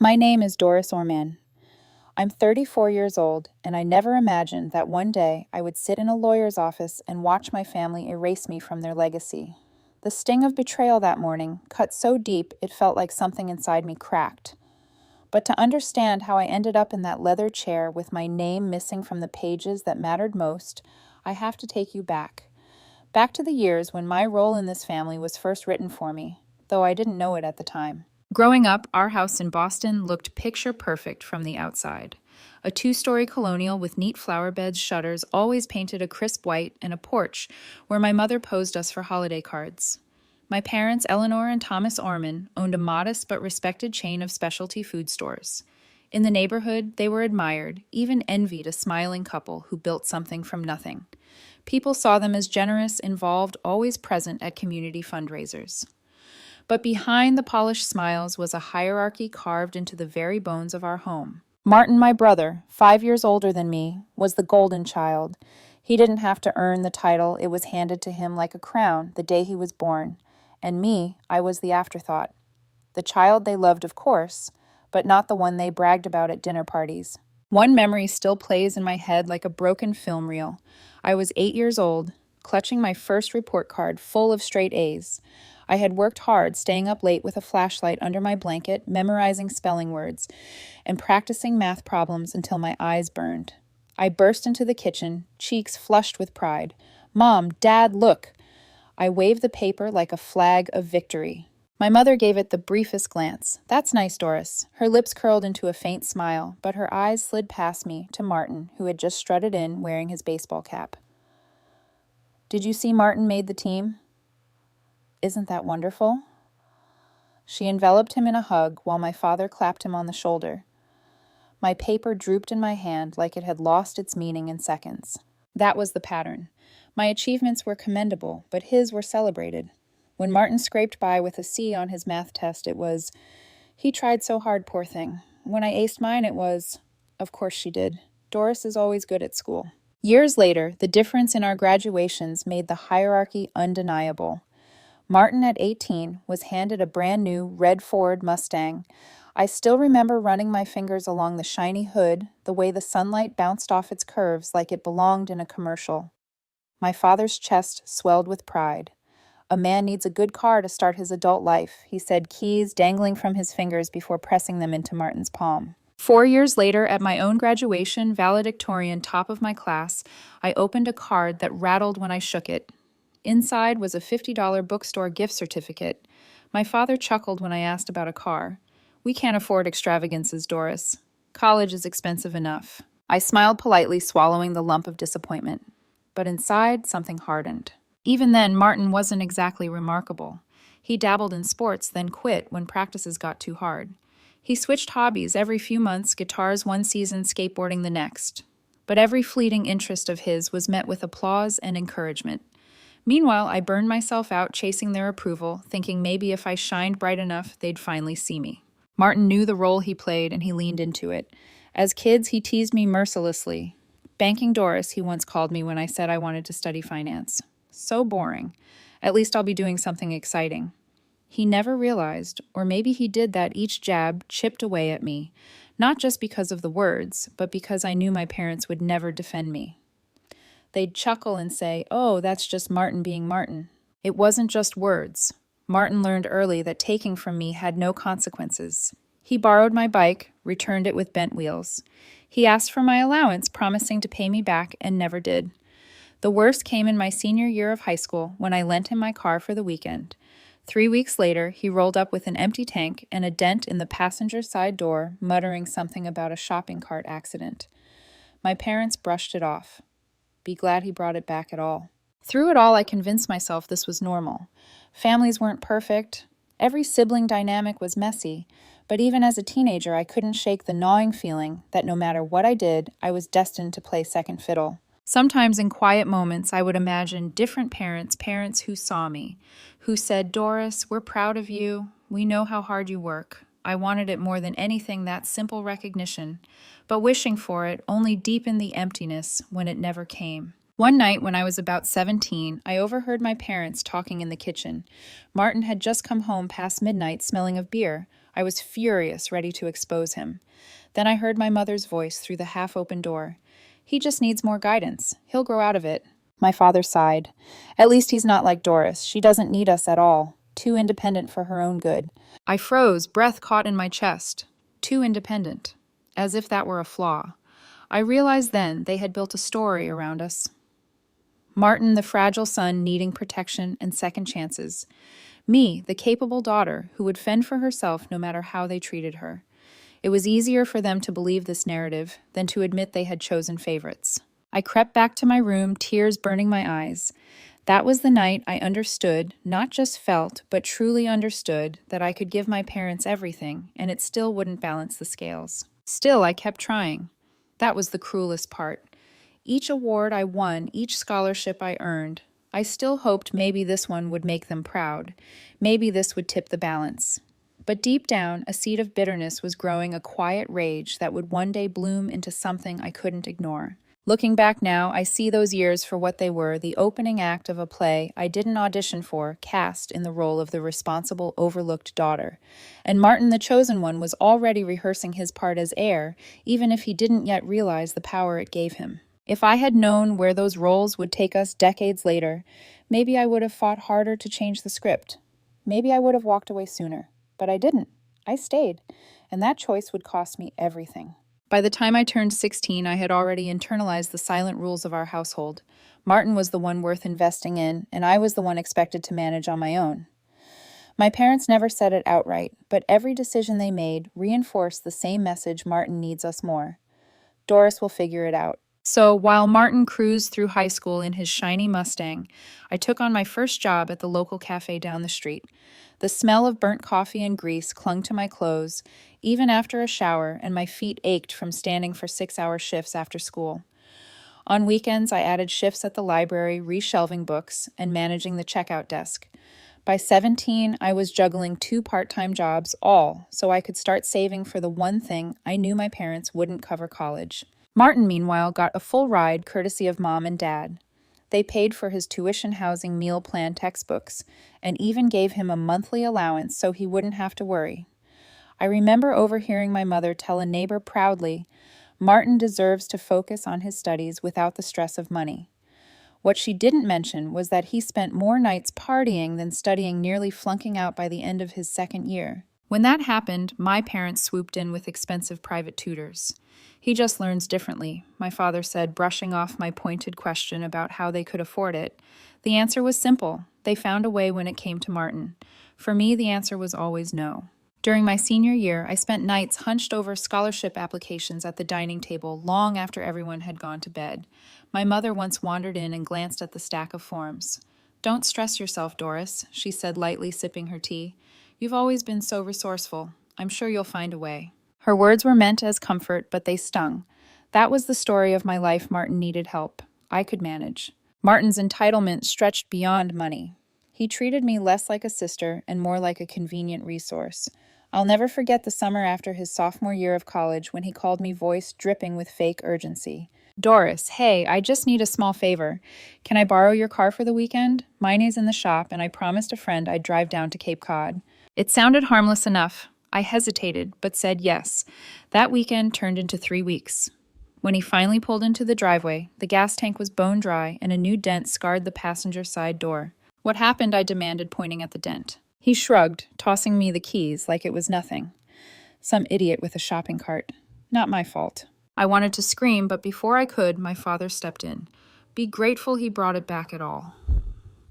My name is Doris Orman. I'm 34 years old, and I never imagined that one day I would sit in a lawyer's office and watch my family erase me from their legacy. The sting of betrayal that morning cut so deep it felt like something inside me cracked. But to understand how I ended up in that leather chair with my name missing from the pages that mattered most, I have to take you back. Back to the years when my role in this family was first written for me, though I didn't know it at the time. Growing up, our house in Boston looked picture perfect from the outside. A two-story colonial with neat flower beds, shutters, always painted a crisp white, and a porch where my mother posed us for holiday cards. My parents, Eleanor and Thomas Orman, owned a modest but respected chain of specialty food stores. In the neighborhood, they were admired, even envied a smiling couple who built something from nothing. People saw them as generous, involved, always present at community fundraisers. But behind the polished smiles was a hierarchy carved into the very bones of our home. Martin, my brother, 5 years older than me, was the golden child. He didn't have to earn the title, it was handed to him like a crown the day he was born. And me, I was the afterthought. The child they loved, of course, but not the one they bragged about at dinner parties. One memory still plays in my head like a broken film reel. I was 8 years old, clutching my first report card full of straight A's. I had worked hard, staying up late with a flashlight under my blanket, memorizing spelling words, and practicing math problems until my eyes burned. I burst into the kitchen, cheeks flushed with pride. "Mom, Dad, look!" I waved the paper like a flag of victory. My mother gave it the briefest glance. "That's nice, Doris." Her lips curled into a faint smile, but her eyes slid past me to Martin, who had just strutted in wearing his baseball cap. "Did you see Martin made the team? Isn't that wonderful?" She enveloped him in a hug while my father clapped him on the shoulder. My paper drooped in my hand like it had lost its meaning in seconds. That was the pattern. My achievements were commendable, but his were celebrated. When Martin scraped by with a C on his math test, it was, "He tried so hard, poor thing." When I aced mine, it was, "Of course she did. Doris is always good at school." Years later, the difference in our graduations made the hierarchy undeniable. Martin, at 18, was handed a brand new red Ford Mustang. I still remember running my fingers along the shiny hood, the way the sunlight bounced off its curves like it belonged in a commercial. My father's chest swelled with pride. "A man needs a good car to start his adult life," he said, keys dangling from his fingers before pressing them into Martin's palm. 4 years later, at my own graduation, valedictorian, top of my class, I opened a card that rattled when I shook it. Inside was a $50 bookstore gift certificate. My father chuckled when I asked about a car. "We can't afford extravagances, Doris. College is expensive enough." I smiled politely, swallowing the lump of disappointment. But inside, something hardened. Even then, Martin wasn't exactly remarkable. He dabbled in sports, then quit when practices got too hard. He switched hobbies every few months, guitars one season, skateboarding the next. But every fleeting interest of his was met with applause and encouragement. Meanwhile, I burned myself out chasing their approval, thinking maybe if I shined bright enough, they'd finally see me. Martin knew the role he played, and he leaned into it. As kids, he teased me mercilessly. "Banking Doris," he once called me when I said I wanted to study finance. So boring. At least I'll be doing something exciting. He never realized, or maybe he did, that each jab chipped away at me, not just because of the words, but because I knew my parents would never defend me. They'd chuckle and say, "Oh, that's just Martin being Martin." It wasn't just words. Martin learned early that taking from me had no consequences. He borrowed my bike, returned it with bent wheels. He asked for my allowance, promising to pay me back, and never did. The worst came in my senior year of high school when I lent him my car for the weekend. 3 weeks later, he rolled up with an empty tank and a dent in the passenger side door, muttering something about a shopping cart accident. My parents brushed it off. Be glad he brought it back at all. Through it all, I convinced myself this was normal. Families weren't perfect. Every sibling dynamic was messy. But even as a teenager, I couldn't shake the gnawing feeling that no matter what I did, I was destined to play second fiddle. Sometimes in quiet moments, I would imagine different parents who saw me, who said, "Doris, we're proud of you. We know how hard you work." I wanted it more than anything, that simple recognition, but wishing for it only deepened the emptiness when it never came. One night when I was about 17, I overheard my parents talking in the kitchen. Martin had just come home past midnight smelling of beer. I was furious, ready to expose him. Then I heard my mother's voice through the half-open door. "He just needs more guidance. He'll grow out of it." My father sighed. "At least he's not like Doris. She doesn't need us at all. Too independent for her own good." I froze, breath caught in my chest. Too independent. As if that were a flaw. I realized then they had built a story around us. Martin, the fragile son needing protection and second chances. Me, the capable daughter who would fend for herself no matter how they treated her. It was easier for them to believe this narrative than to admit they had chosen favorites. I crept back to my room, tears burning my eyes. That was the night I understood, not just felt, but truly understood, that I could give my parents everything, and it still wouldn't balance the scales. Still, I kept trying. That was the cruelest part. Each award I won, each scholarship I earned, I still hoped maybe this one would make them proud. Maybe this would tip the balance. But deep down, a seed of bitterness was growing, a quiet rage that would one day bloom into something I couldn't ignore. Looking back now, I see those years for what they were, the opening act of a play I didn't audition for, cast in the role of the responsible, overlooked daughter. And Martin, the chosen one, was already rehearsing his part as heir, even if he didn't yet realize the power it gave him. If I had known where those roles would take us decades later, maybe I would have fought harder to change the script. Maybe I would have walked away sooner. But I didn't. I stayed. And that choice would cost me everything. By the time I turned 16, I had already internalized the silent rules of our household. Martin was the one worth investing in, and I was the one expected to manage on my own. My parents never said it outright, but every decision they made reinforced the same message: Martin needs us more. Doris will figure it out. So while Martin cruised through high school in his shiny Mustang, I took on my first job at the local cafe down the street. The smell of burnt coffee and grease clung to my clothes, even after a shower, and my feet ached from standing for 6-hour shifts after school. On weekends, I added shifts at the library, reshelving books, and managing the checkout desk. By 17, I was juggling 2 part-time jobs, all so I could start saving for the one thing I knew my parents wouldn't cover: college. Martin, meanwhile, got a full ride courtesy of Mom and Dad. They paid for his tuition, housing, meal plan, textbooks, and even gave him a monthly allowance so he wouldn't have to worry. I remember overhearing my mother tell a neighbor proudly, "Martin deserves to focus on his studies without the stress of money." What she didn't mention was that he spent more nights partying than studying, nearly flunking out by the end of his second year. When that happened, my parents swooped in with expensive private tutors. "He just learns differently," my father said, brushing off my pointed question about how they could afford it. The answer was simple. They found a way when it came to Martin. For me, the answer was always no. During my senior year, I spent nights hunched over scholarship applications at the dining table long after everyone had gone to bed. My mother once wandered in and glanced at the stack of forms. "Don't stress yourself, Doris," she said, lightly sipping her tea. "You've always been so resourceful. I'm sure you'll find a way." Her words were meant as comfort, but they stung. That was the story of my life. Martin needed help. I could manage. Martin's entitlement stretched beyond money. He treated me less like a sister and more like a convenient resource. I'll never forget the summer after his sophomore year of college when he called me, voice dripping with fake urgency. "Doris, hey, I just need a small favor. Can I borrow your car for the weekend? Mine is in the shop, and I promised a friend I'd drive down to Cape Cod." It sounded harmless enough. I hesitated, but said yes. That weekend turned into 3 weeks. When he finally pulled into the driveway, the gas tank was bone dry and a new dent scarred the passenger side door. "What happened?" I demanded, pointing at the dent. He shrugged, tossing me the keys like it was nothing. "Some idiot with a shopping cart. Not my fault." I wanted to scream, but before I could, my father stepped in. "Be grateful he brought it back at all,"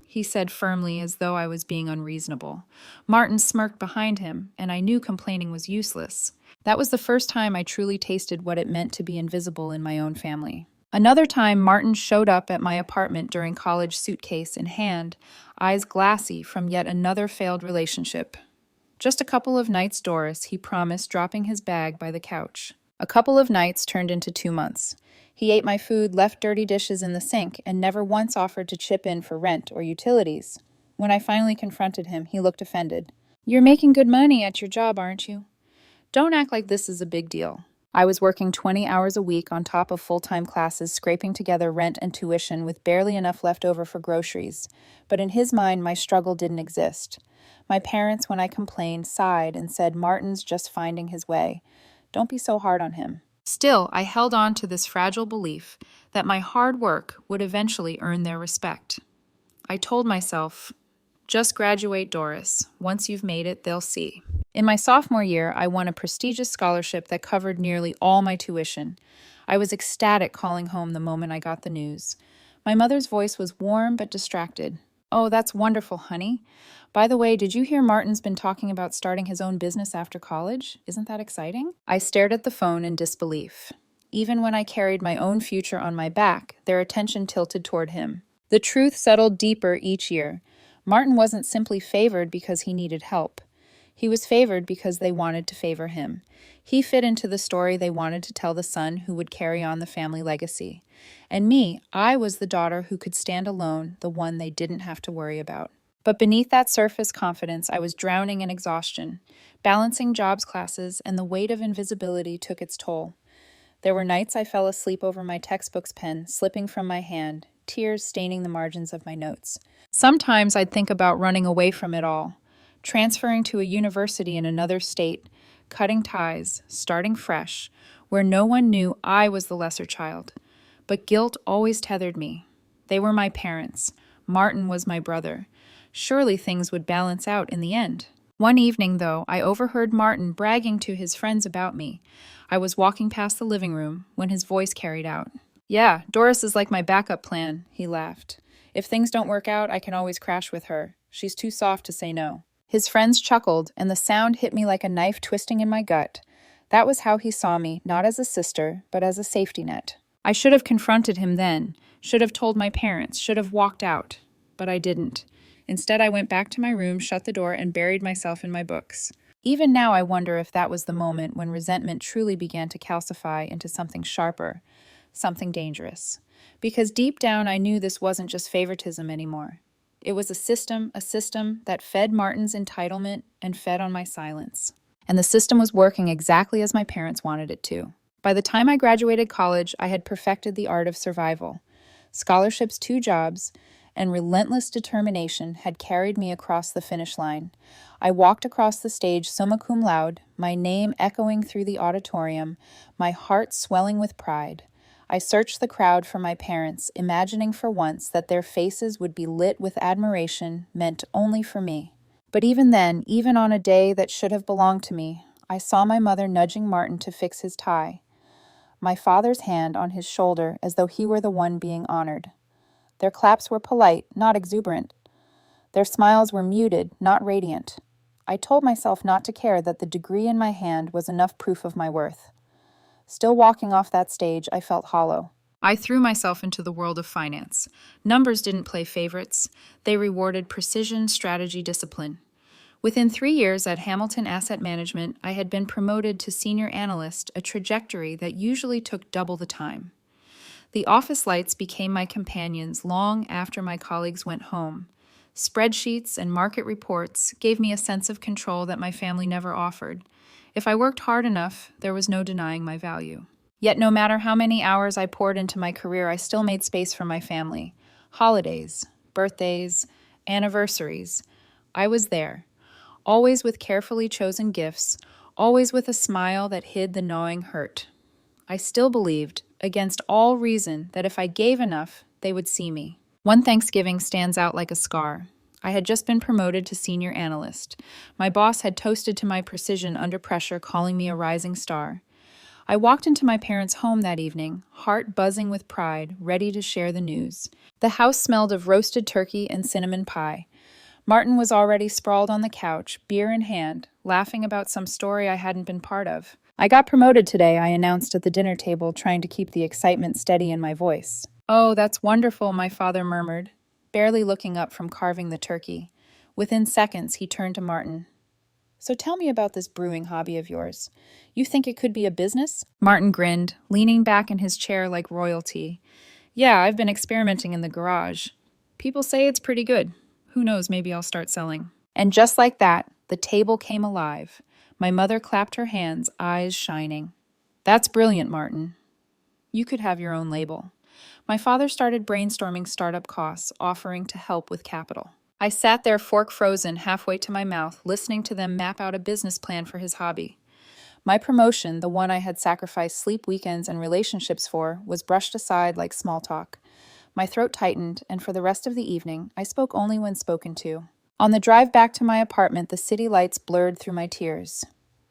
he said firmly, as though I was being unreasonable. Martin smirked behind him, and I knew complaining was useless. That was the first time I truly tasted what it meant to be invisible in my own family. Another time, Martin showed up at my apartment during college, suitcase in hand, eyes glassy from yet another failed relationship. "Just a couple of nights, Doris," he promised, dropping his bag by the couch. A couple of nights turned into 2 months. He ate my food, left dirty dishes in the sink, and never once offered to chip in for rent or utilities. When I finally confronted him, he looked offended. "You're making good money at your job, aren't you? Don't act like this is a big deal." I was working 20 hours a week on top of full-time classes, scraping together rent and tuition with barely enough left over for groceries. But in his mind, my struggle didn't exist. My parents, when I complained, sighed and said, "Martin's just finding his way. Don't be so hard on him." Still, I held on to this fragile belief that my hard work would eventually earn their respect. I told myself, just graduate, Doris. Once you've made it, they'll see. In my sophomore year, I won a prestigious scholarship that covered nearly all my tuition. I was ecstatic calling home the moment I got the news. My mother's voice was warm but distracted. "Oh, that's wonderful, honey. By the way, did you hear Martin's been talking about starting his own business after college? Isn't that exciting?" I stared at the phone in disbelief. Even when I carried my own future on my back, their attention tilted toward him. The truth settled deeper each year. Martin wasn't simply favored because he needed help. He was favored because they wanted to favor him. He fit into the story they wanted to tell the son who would carry on the family legacy. And me, I was the daughter who could stand alone, the one they didn't have to worry about. But beneath that surface confidence, I was drowning in exhaustion. Balancing jobs classes and the weight of invisibility took its toll. There were nights I fell asleep over my textbook's pen, slipping from my hand, tears staining the margins of my notes. Sometimes I'd think about running away from it all, transferring to a university in another state, cutting ties, starting fresh, where no one knew I was the lesser child. But guilt always tethered me. They were my parents. Martin was my brother. Surely things would balance out in the end. One evening, though, I overheard Martin bragging to his friends about me. I was walking past the living room when his voice carried out. "Yeah, Doris is like my backup plan," he laughed. "If things don't work out, I can always crash with her. She's too soft to say no." His friends chuckled, and the sound hit me like a knife twisting in my gut. That was how he saw me, not as a sister, but as a safety net. I should have confronted him then, should have told my parents, should have walked out. But I didn't. Instead, I went back to my room, shut the door, and buried myself in my books. Even now, I wonder if that was the moment when resentment truly began to calcify into something sharper, something dangerous. Because deep down, I knew this wasn't just favoritism anymore. It was a system that fed Martin's entitlement and fed on my silence. And the system was working exactly as my parents wanted it to. By the time I graduated college, I had perfected the art of survival. Scholarships, 2 jobs, and relentless determination had carried me across the finish line. I walked across the stage summa cum laude, my name echoing through the auditorium, my heart swelling with pride. I searched the crowd for my parents, imagining for once that their faces would be lit with admiration meant only for me. But even then, even on a day that should have belonged to me, I saw my mother nudging Martin to fix his tie, my father's hand on his shoulder as though he were the one being honored. Their claps were polite, not exuberant. Their smiles were muted, not radiant. I told myself not to care that the degree in my hand was enough proof of my worth. Still walking off that stage, I felt hollow. I threw myself into the world of finance. Numbers didn't play favorites. They rewarded precision, strategy, discipline. Within 3 years at Hamilton Asset Management, I had been promoted to senior analyst, a trajectory that usually took double the time. The office lights became my companions long after my colleagues went home. Spreadsheets and market reports gave me a sense of control that my family never offered. If I worked hard enough, there was no denying my value. Yet no matter how many hours I poured into my career, I still made space for my family. Holidays, birthdays, anniversaries. I was there, always with carefully chosen gifts, always with a smile that hid the gnawing hurt. I still believed, against all reason, that if I gave enough, they would see me. One Thanksgiving stands out like a scar. I had just been promoted to senior analyst. My boss had toasted to my precision under pressure, calling me a rising star. I walked into my parents' home that evening, heart buzzing with pride, ready to share the news. The house smelled of roasted turkey and cinnamon pie. Martin was already sprawled on the couch, beer in hand, laughing about some story I hadn't been part of. "I got promoted today," I announced at the dinner table, trying to keep the excitement steady in my voice. "Oh, that's wonderful," my father murmured, barely looking up from carving the turkey. Within seconds, he turned to Martin. "So tell me about this brewing hobby of yours. You think it could be a business?" Martin grinned, leaning back in his chair like royalty. "Yeah, I've been experimenting in the garage. People say it's pretty good. Who knows, maybe I'll start selling." And just like that, the table came alive. My mother clapped her hands, eyes shining. That's brilliant, Martin. You could have your own label. My father started brainstorming startup costs, offering to help with capital. I sat there, fork frozen, halfway to my mouth, listening to them map out a business plan for his hobby. My promotion, the one I had sacrificed sleep, weekends, and relationships for, was brushed aside like small talk. My throat tightened, and for the rest of the evening, I spoke only when spoken to. On the drive back to my apartment, the city lights blurred through my tears.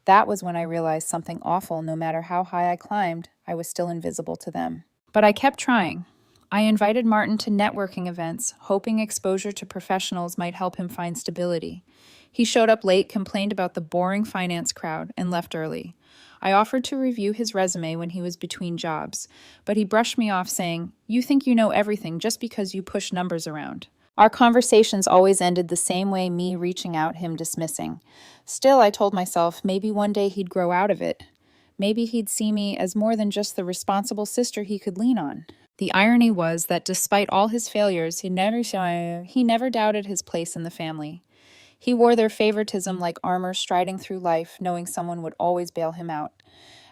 That was when I realized something awful. No matter how high I climbed, I was still invisible to them. But I kept trying. I invited Martin to networking events, hoping exposure to professionals might help him find stability. He showed up late, complained about the boring finance crowd, and left early. I offered to review his resume when he was between jobs, but he brushed me off saying, "You think you know everything just because you push numbers around." Our conversations always ended the same way, me reaching out, him dismissing. Still, I told myself maybe one day he'd grow out of it. Maybe he'd see me as more than just the responsible sister he could lean on. The irony was that despite all his failures, he never doubted his place in the family. He wore their favoritism like armor, striding through life, knowing someone would always bail him out.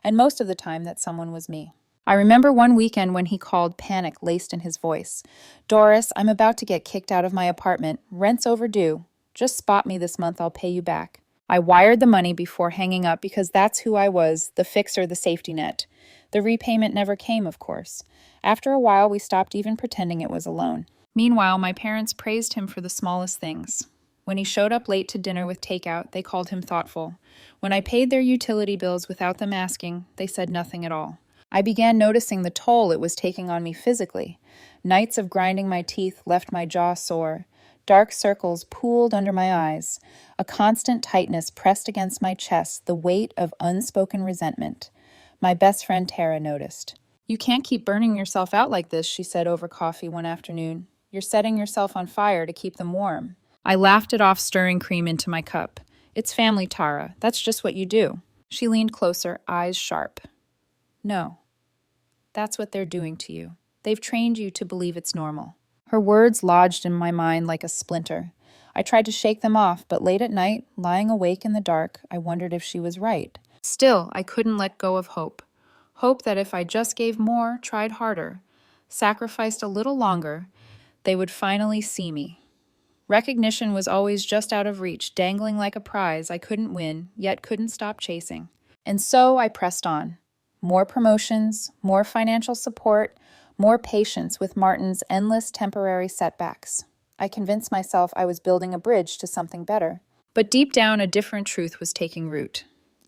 And most of the time, that someone was me. I remember one weekend when he called, panic laced in his voice. "Doris, I'm about to get kicked out of my apartment. Rent's overdue. Just spot me this month, I'll pay you back." I wired the money before hanging up because that's who I was, the fixer, the safety net. The repayment never came, of course. After a while, we stopped even pretending it was a loan. Meanwhile, my parents praised him for the smallest things. When he showed up late to dinner with takeout, they called him thoughtful. When I paid their utility bills without them asking, they said nothing at all. I began noticing the toll it was taking on me physically. Nights of grinding my teeth left my jaw sore. Dark circles pooled under my eyes. A constant tightness pressed against my chest, the weight of unspoken resentment. My best friend Tara noticed. "You can't keep burning yourself out like this," she said over coffee one afternoon. "You're setting yourself on fire to keep them warm." I laughed it off, stirring cream into my cup. "It's family, Tara. That's just what you do." She leaned closer, eyes sharp. "No. That's what they're doing to you. They've trained you to believe it's normal." Her words lodged in my mind like a splinter. I tried to shake them off, but late at night, lying awake in the dark, I wondered if she was right. Still, I couldn't let go of hope. Hope that if I just gave more, tried harder, sacrificed a little longer, they would finally see me. Recognition was always just out of reach, dangling like a prize I couldn't win, yet couldn't stop chasing. And so I pressed on. More promotions, more financial support, more patience with Martin's endless temporary setbacks. I convinced myself I was building a bridge to something better. But deep down, a different truth was taking root.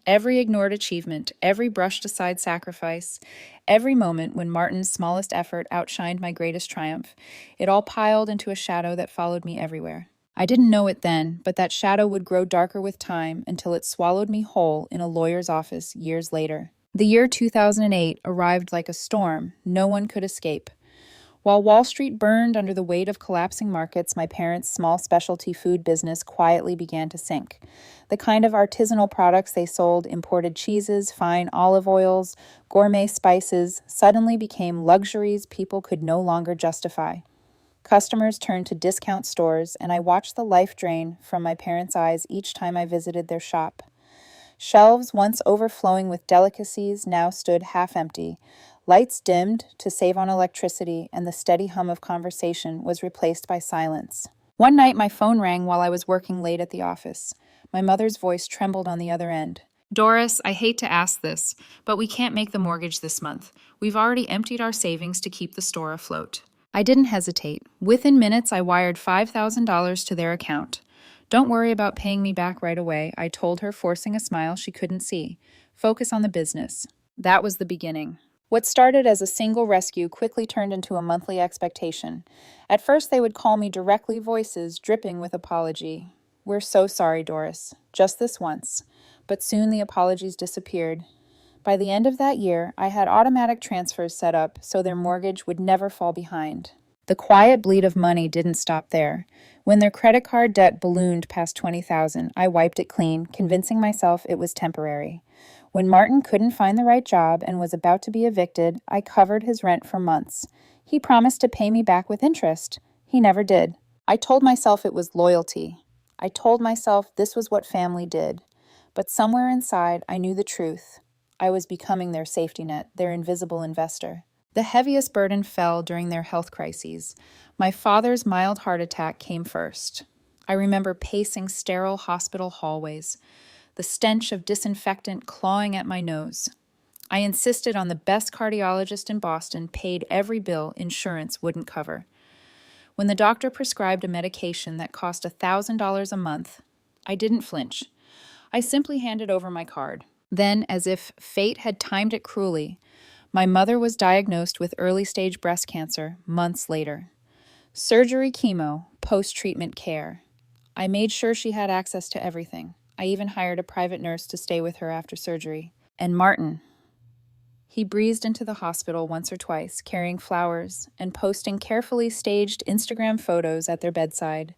Every ignored achievement, every brushed aside sacrifice, every moment when Martin's smallest effort outshined my greatest triumph, it all piled into a shadow that followed me everywhere. I didn't know it then, but that shadow would grow darker with time until it swallowed me whole in a lawyer's office years later. The year 2008 arrived like a storm no one could escape. While Wall Street burned under the weight of collapsing markets, my parents' small specialty food business quietly began to sink. The kind of artisanal products they sold, imported cheeses, fine olive oils, gourmet spices, suddenly became luxuries people could no longer justify. Customers turned to discount stores, and I watched the life drain from my parents' eyes each time I visited their shop. Shelves once overflowing with delicacies now stood half empty. Lights dimmed to save on electricity, and the steady hum of conversation was replaced by silence. One night my phone rang while I was working late at the office. My mother's voice trembled on the other end. "Doris, I hate to ask this, but we can't make the mortgage this month. We've already emptied our savings to keep the store afloat." I didn't hesitate. Within minutes, I wired $5,000 to their account. "Don't worry about paying me back right away," I told her, forcing a smile she couldn't see. "Focus on the business." That was the beginning. What started as a single rescue quickly turned into a monthly expectation. At first, they would call me directly, voices dripping with apology. "We're so sorry, Doris. Just this once." But soon the apologies disappeared. By the end of that year, I had automatic transfers set up so their mortgage would never fall behind. The quiet bleed of money didn't stop there. When their credit card debt ballooned past $20,000, I wiped it clean, convincing myself it was temporary. When Martin couldn't find the right job and was about to be evicted, I covered his rent for months. He promised to pay me back with interest. He never did. I told myself it was loyalty. I told myself this was what family did. But somewhere inside, I knew the truth. I was becoming their safety net, their invisible investor. The heaviest burden fell during their health crises. My father's mild heart attack came first. I remember pacing sterile hospital hallways, the stench of disinfectant clawing at my nose. I insisted on the best cardiologist in Boston paid every bill insurance wouldn't cover. When the doctor prescribed a medication that cost $1,000 a month, I didn't flinch. I simply handed over my card. Then, as if fate had timed it cruelly, my mother was diagnosed with early-stage breast cancer months later. Surgery, chemo, post-treatment care. I made sure she had access to everything. I even hired a private nurse to stay with her after surgery. And Martin, he breezed into the hospital once or twice, carrying flowers and posting carefully staged Instagram photos at their bedside.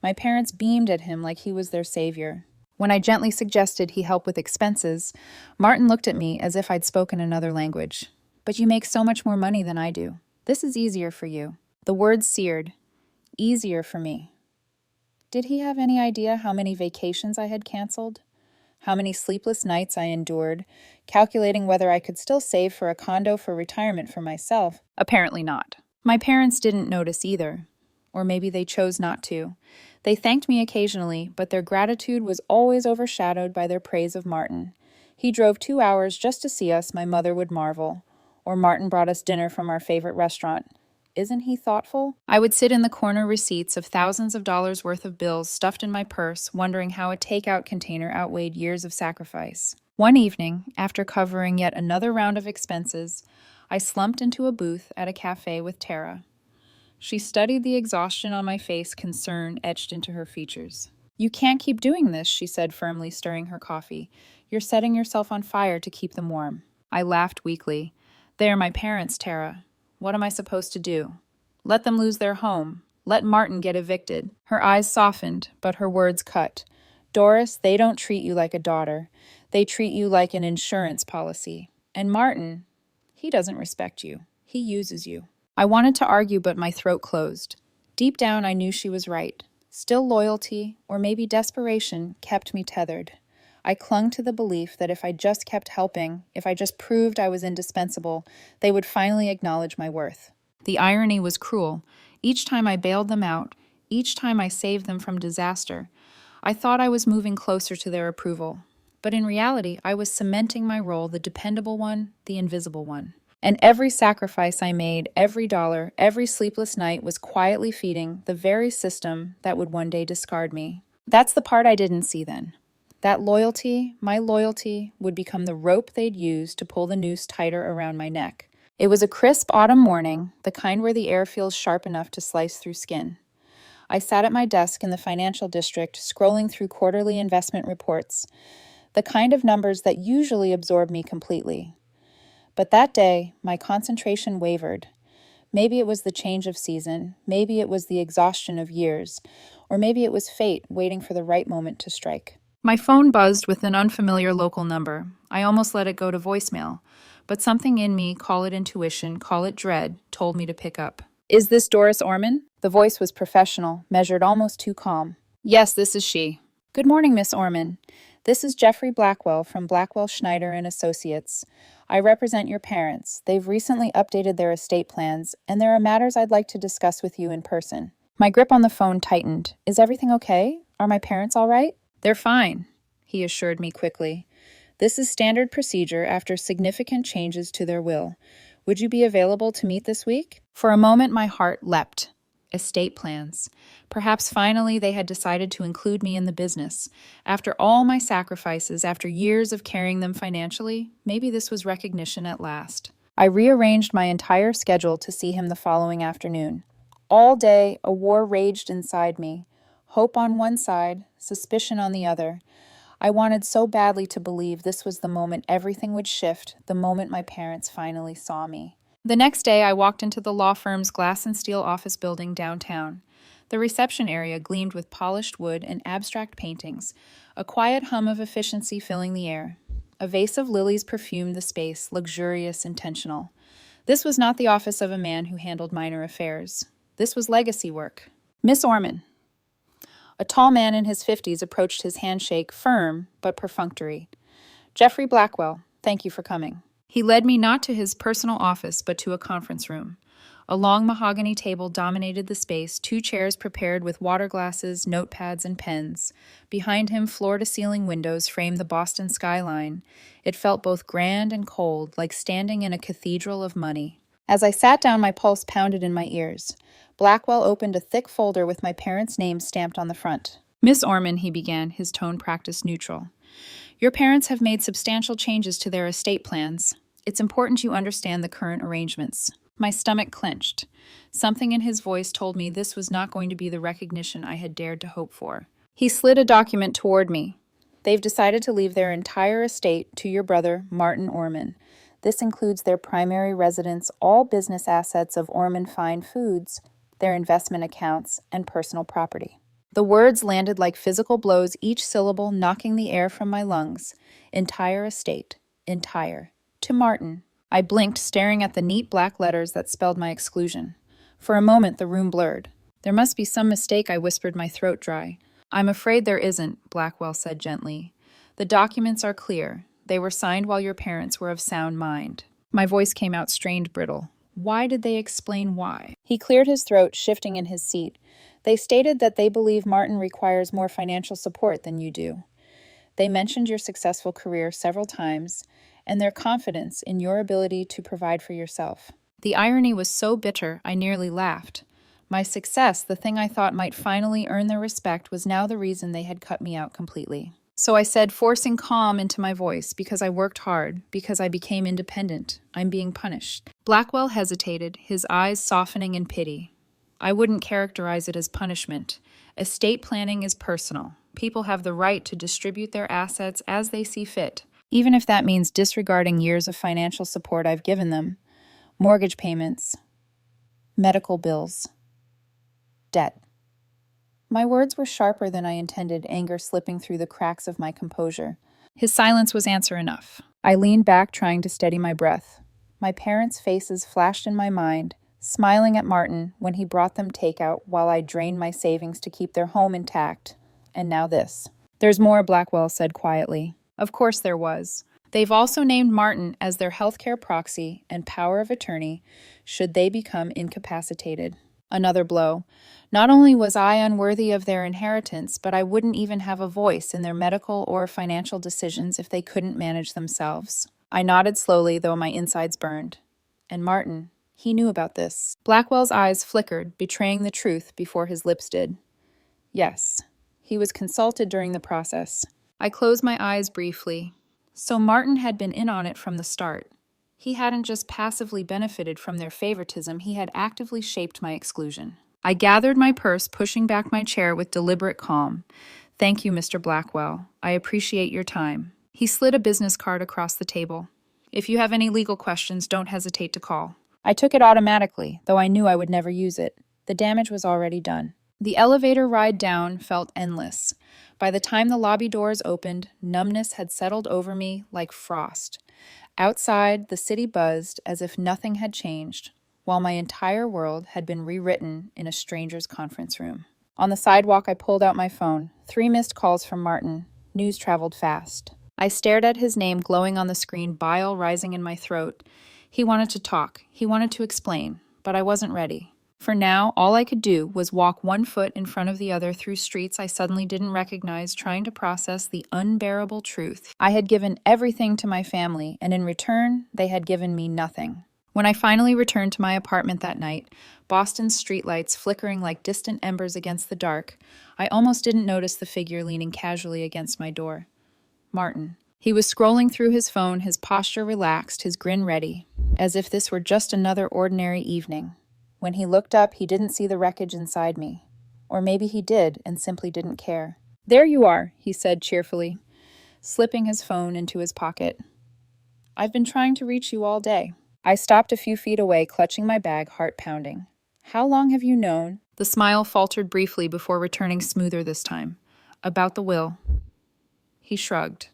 My parents beamed at him like he was their savior. When I gently suggested he help with expenses, Martin looked at me as if I'd spoken another language. But you make so much more money than I do. This is easier for you. The words seared. Easier for me. Did he have any idea how many vacations I had canceled? How many sleepless nights I endured, calculating whether I could still save for a condo for retirement for myself? Apparently not. My parents didn't notice either. Or maybe they chose not to. They thanked me occasionally, but their gratitude was always overshadowed by their praise of Martin. He drove 2 hours just to see us, my mother would marvel. Or Martin brought us dinner from our favorite restaurant. Isn't he thoughtful? I would sit in the corner receipts of thousands of dollars worth of bills stuffed in my purse, wondering how a takeout container outweighed years of sacrifice. One evening, after covering yet another round of expenses, I slumped into a booth at a cafe with Tara. She studied the exhaustion on my face, concern etched into her features. You can't keep doing this, she said firmly, stirring her coffee. You're setting yourself on fire to keep them warm. I laughed weakly. They are my parents, Tara. What am I supposed to do? Let them lose their home. Let Martin get evicted. Her eyes softened, but her words cut. Doris, they don't treat you like a daughter. They treat you like an insurance policy. And Martin, he doesn't respect you. He uses you. I wanted to argue, but my throat closed. Deep down, I knew she was right. Still loyalty, or maybe desperation, kept me tethered. I clung to the belief that if I just kept helping, if I just proved I was indispensable, they would finally acknowledge my worth. The irony was cruel. Each time I bailed them out, each time I saved them from disaster, I thought I was moving closer to their approval. But in reality, I was cementing my role, the dependable one, the invisible one. And every sacrifice I made, every dollar, every sleepless night was quietly feeding the very system that would one day discard me. That's the part I didn't see then. That loyalty, my loyalty, would become the rope they'd use to pull the noose tighter around my neck. It was a crisp autumn morning, the kind where the air feels sharp enough to slice through skin. I sat at my desk in the financial district, scrolling through quarterly investment reports, the kind of numbers that usually absorb me completely. But that day, my concentration wavered. Maybe it was the change of season, maybe it was the exhaustion of years, or maybe it was fate waiting for the right moment to strike. My phone buzzed with an unfamiliar local number. I almost let it go to voicemail, but something in me, call it intuition, call it dread, told me to pick up. Is this Doris Orman? The voice was professional, measured almost too calm. Yes, this is she. Good morning, Miss Orman. This is Jeffrey Blackwell from Blackwell Schneider and Associates. I represent your parents. They've recently updated their estate plans, and there are matters I'd like to discuss with you in person. My grip on the phone tightened. Is everything okay? Are my parents all right? They're fine, he assured me quickly. This is standard procedure after significant changes to their will. Would you be available to meet this week? For a moment, my heart leapt. Estate plans. Perhaps finally they had decided to include me in the business. After all my sacrifices, after years of carrying them financially, maybe this was recognition at last. I rearranged my entire schedule to see him the following afternoon. All day, a war raged inside me. Hope on one side, suspicion on the other. I wanted so badly to believe this was the moment everything would shift, the moment my parents finally saw me. The next day, I walked into the law firm's glass and steel office building downtown. The reception area gleamed with polished wood and abstract paintings, a quiet hum of efficiency filling the air. A vase of lilies perfumed the space, luxurious, intentional. This was not the office of a man who handled minor affairs. This was legacy work. Miss Orman. A tall man in his 50s approached his handshake, firm but perfunctory. Jeffrey Blackwell, Thank you for coming." He led me not to his personal office, but to a conference room. A long mahogany table dominated the space, 2 chairs prepared with water glasses, notepads, and pens. Behind him, floor-to-ceiling windows framed the Boston skyline. It felt both grand and cold, like standing in a cathedral of money. As I sat down, my pulse pounded in my ears. Blackwell opened a thick folder with my parents' names stamped on the front. "Miss Orman," he began, his tone practiced neutral. "Your parents have made substantial changes to their estate plans. It's important you understand the current arrangements." My stomach clenched. Something in his voice told me this was not going to be the recognition I had dared to hope for. He slid a document toward me. "They've decided to leave their entire estate to your brother, Martin Orman. This includes their primary residence, all business assets of Orman Fine Foods, their investment accounts, and personal property." The words landed like physical blows, each syllable knocking the air from my lungs. Entire estate. Entire. To Martin. I blinked, staring at the neat black letters that spelled my exclusion. For a moment, the room blurred. "There must be some mistake," I whispered, my throat dry. "I'm afraid there isn't," Blackwell said gently. "The documents are clear. They were signed while your parents were of sound mind." My voice came out strained, brittle. "Why did they explain why?" He cleared his throat, shifting in his seat. "They stated that they believe Martin requires more financial support than you do. They mentioned your successful career several times, and their confidence in your ability to provide for yourself." The irony was so bitter, I nearly laughed. My success, the thing I thought might finally earn their respect, was now the reason they had cut me out completely. So I said, forcing calm into my voice, "Because I worked hard, because I became independent, I'm being punished." Blackwell hesitated, his eyes softening in pity. "I wouldn't characterize it as punishment. Estate planning is personal. People have the right to distribute their assets as they see fit, even if that means disregarding years of financial support I've given them. Mortgage payments, medical bills, debt." My words were sharper than I intended, anger slipping through the cracks of my composure. His silence was answer enough. I leaned back, trying to steady my breath. My parents' faces flashed in my mind, smiling at Martin when he brought them takeout while I drained my savings to keep their home intact. And now this. "There's more," Blackwell said quietly. Of course there was. They've also named Martin as their healthcare proxy and power of attorney should they become incapacitated. Another blow. Not only was I unworthy of their inheritance, but I wouldn't even have a voice in their medical or financial decisions if they couldn't manage themselves. I nodded slowly, though my insides burned. And Martin, he knew about this. Blackwell's eyes flickered, betraying the truth before his lips did. Yes, he was consulted during the process. I closed my eyes briefly. So Martin had been in on it from the start. He hadn't just passively benefited from their favoritism, he had actively shaped my exclusion. I gathered my purse, pushing back my chair with deliberate calm. "Thank you, Mr. Blackwell. I appreciate your time." He slid a business card across the table. "If you have any legal questions, don't hesitate to call." I took it automatically, though I knew I would never use it. The damage was already done. The elevator ride down felt endless. By the time the lobby doors opened, numbness had settled over me like frost. Outside, the city buzzed as if nothing had changed, while my entire world had been rewritten in a stranger's conference room. On the sidewalk, I pulled out my phone. 3 missed calls from Martin. News traveled fast. I stared at his name glowing on the screen, bile rising in my throat. He wanted to talk. He wanted to explain, but I wasn't ready. For now, all I could do was walk one foot in front of the other through streets I suddenly didn't recognize, trying to process the unbearable truth. I had given everything to my family, and in return, they had given me nothing. When I finally returned to my apartment that night, Boston's streetlights flickering like distant embers against the dark, I almost didn't notice the figure leaning casually against my door. Martin. He was scrolling through his phone, his posture relaxed, his grin ready, as if this were just another ordinary evening. When he looked up, he didn't see the wreckage inside me. Or maybe he did and simply didn't care. "There you are," he said cheerfully, slipping his phone into his pocket. "I've been trying to reach you all day." I stopped a few feet away, clutching my bag, heart pounding. "How long have you known?" The smile faltered briefly before returning smoother this time. "About the will." He shrugged.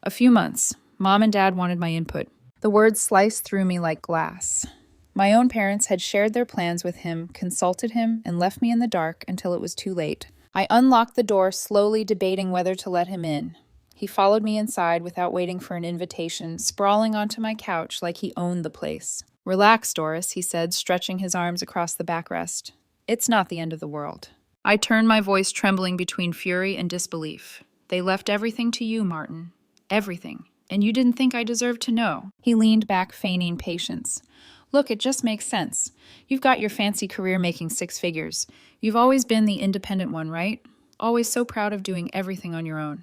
"A few months. Mom and Dad wanted my input." The words sliced through me like glass. My own parents had shared their plans with him, consulted him, and left me in the dark until it was too late. I unlocked the door, slowly debating whether to let him in. He followed me inside without waiting for an invitation, sprawling onto my couch like he owned the place. "Relax, Doris," he said, stretching his arms across the backrest. "It's not the end of the world." I turned, my voice trembling between fury and disbelief. "They left everything to you, Martin. Everything. And you didn't think I deserved to know." He leaned back, feigning patience. "Look, it just makes sense. You've got your fancy career making six figures. You've always been the independent one, right? Always so proud of doing everything on your own.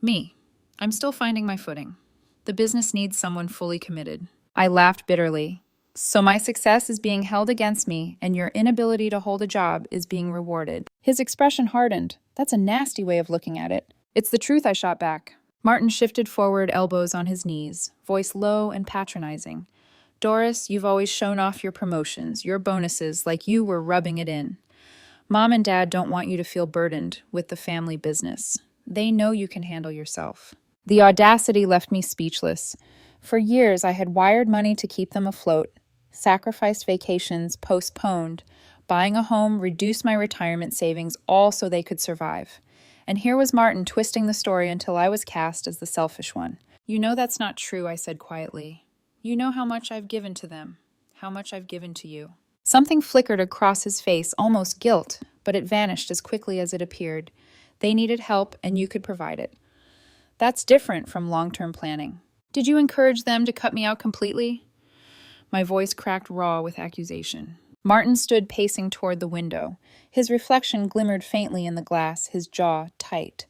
Me. I'm still finding my footing. The business needs someone fully committed." I laughed bitterly. "So my success is being held against me, and your inability to hold a job is being rewarded." His expression hardened. "That's a nasty way of looking at it." "It's the truth," I shot back. Martin shifted forward, elbows on his knees, voice low and patronizing. "Doris, you've always shown off your promotions, your bonuses, like you were rubbing it in. Mom and Dad don't want you to feel burdened with the family business. They know you can handle yourself." The audacity left me speechless. For years, I had wired money to keep them afloat, sacrificed vacations, postponed, buying a home, reduced my retirement savings, all so they could survive. And here was Martin twisting the story until I was cast as the selfish one. "You know that's not true," I said quietly. "You know how much I've given to them, how much I've given to you." Something flickered across his face, almost guilt, but it vanished as quickly as it appeared. "They needed help, and you could provide it. That's different from long-term planning. Did you encourage them to cut me out completely?" My voice cracked raw with accusation. Martin stood pacing toward the window. His reflection glimmered faintly in the glass, his jaw tight.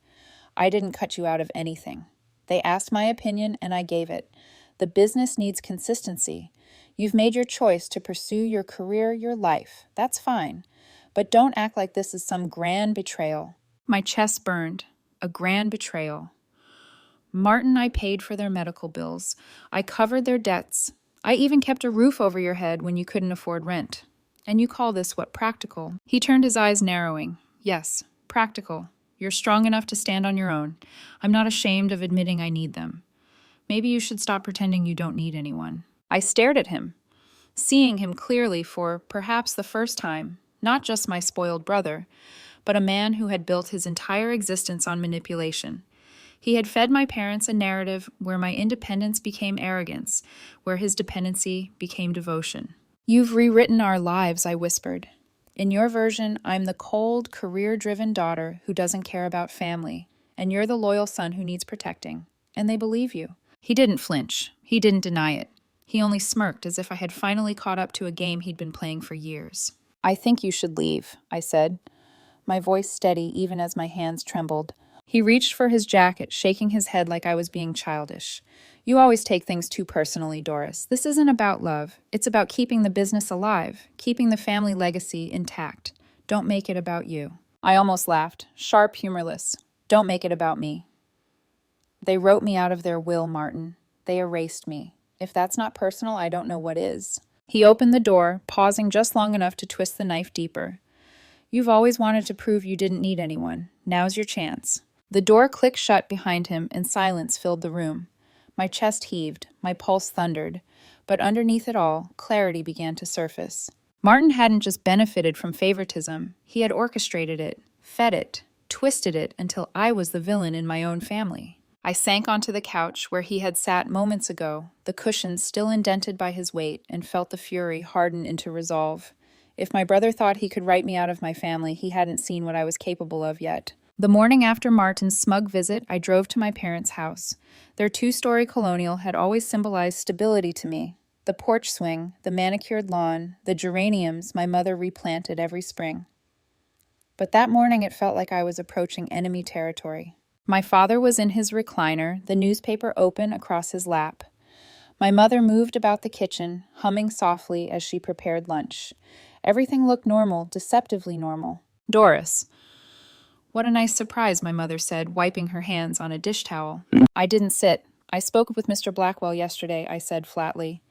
"I didn't cut you out of anything. They asked my opinion, and I gave it. The business needs consistency. You've made your choice to pursue your career, your life. That's fine. But don't act like this is some grand betrayal." My chest burned. A grand betrayal. "Martin, I paid for their medical bills. I covered their debts. I even kept a roof over your head when you couldn't afford rent. And you call this what, practical?" He turned, his eyes narrowing. "Yes, practical. You're strong enough to stand on your own. I'm not ashamed of admitting I need them. Maybe you should stop pretending you don't need anyone." I stared at him, seeing him clearly for perhaps the first time, not just my spoiled brother, but a man who had built his entire existence on manipulation. He had fed my parents a narrative where my independence became arrogance, where his dependency became devotion. "You've rewritten our lives," I whispered. "In your version, I'm the cold, career-driven daughter who doesn't care about family, and you're the loyal son who needs protecting. And they believe you." He didn't flinch. He didn't deny it. He only smirked as if I had finally caught up to a game he'd been playing for years. "I think you should leave," I said, my voice steady even as my hands trembled. He reached for his jacket, shaking his head like I was being childish. "You always take things too personally, Doris. This isn't about love. It's about keeping the business alive, keeping the family legacy intact. Don't make it about you." I almost laughed, sharp, humorless. "Don't make it about me. They wrote me out of their will, Martin. They erased me. If that's not personal, I don't know what is." He opened the door, pausing just long enough to twist the knife deeper. "You've always wanted to prove you didn't need anyone. Now's your chance." The door clicked shut behind him, and silence filled the room. My chest heaved, my pulse thundered, but underneath it all, clarity began to surface. Martin hadn't just benefited from favoritism, he had orchestrated it, fed it, twisted it until I was the villain in my own family. I sank onto the couch where he had sat moments ago, the cushions still indented by his weight, and felt the fury harden into resolve. If my brother thought he could write me out of my family, he hadn't seen what I was capable of yet. The morning after Martin's smug visit, I drove to my parents' house. Their two-story colonial had always symbolized stability to me. The porch swing, the manicured lawn, the geraniums my mother replanted every spring. But that morning it felt like I was approaching enemy territory. My father was in his recliner, the newspaper open across his lap. My mother moved about the kitchen, humming softly as she prepared lunch. Everything looked normal, deceptively normal. "Doris." "What a nice surprise," my mother said, wiping her hands on a dish towel. I didn't sit. "I spoke with Mr. Blackwell yesterday," I said flatly,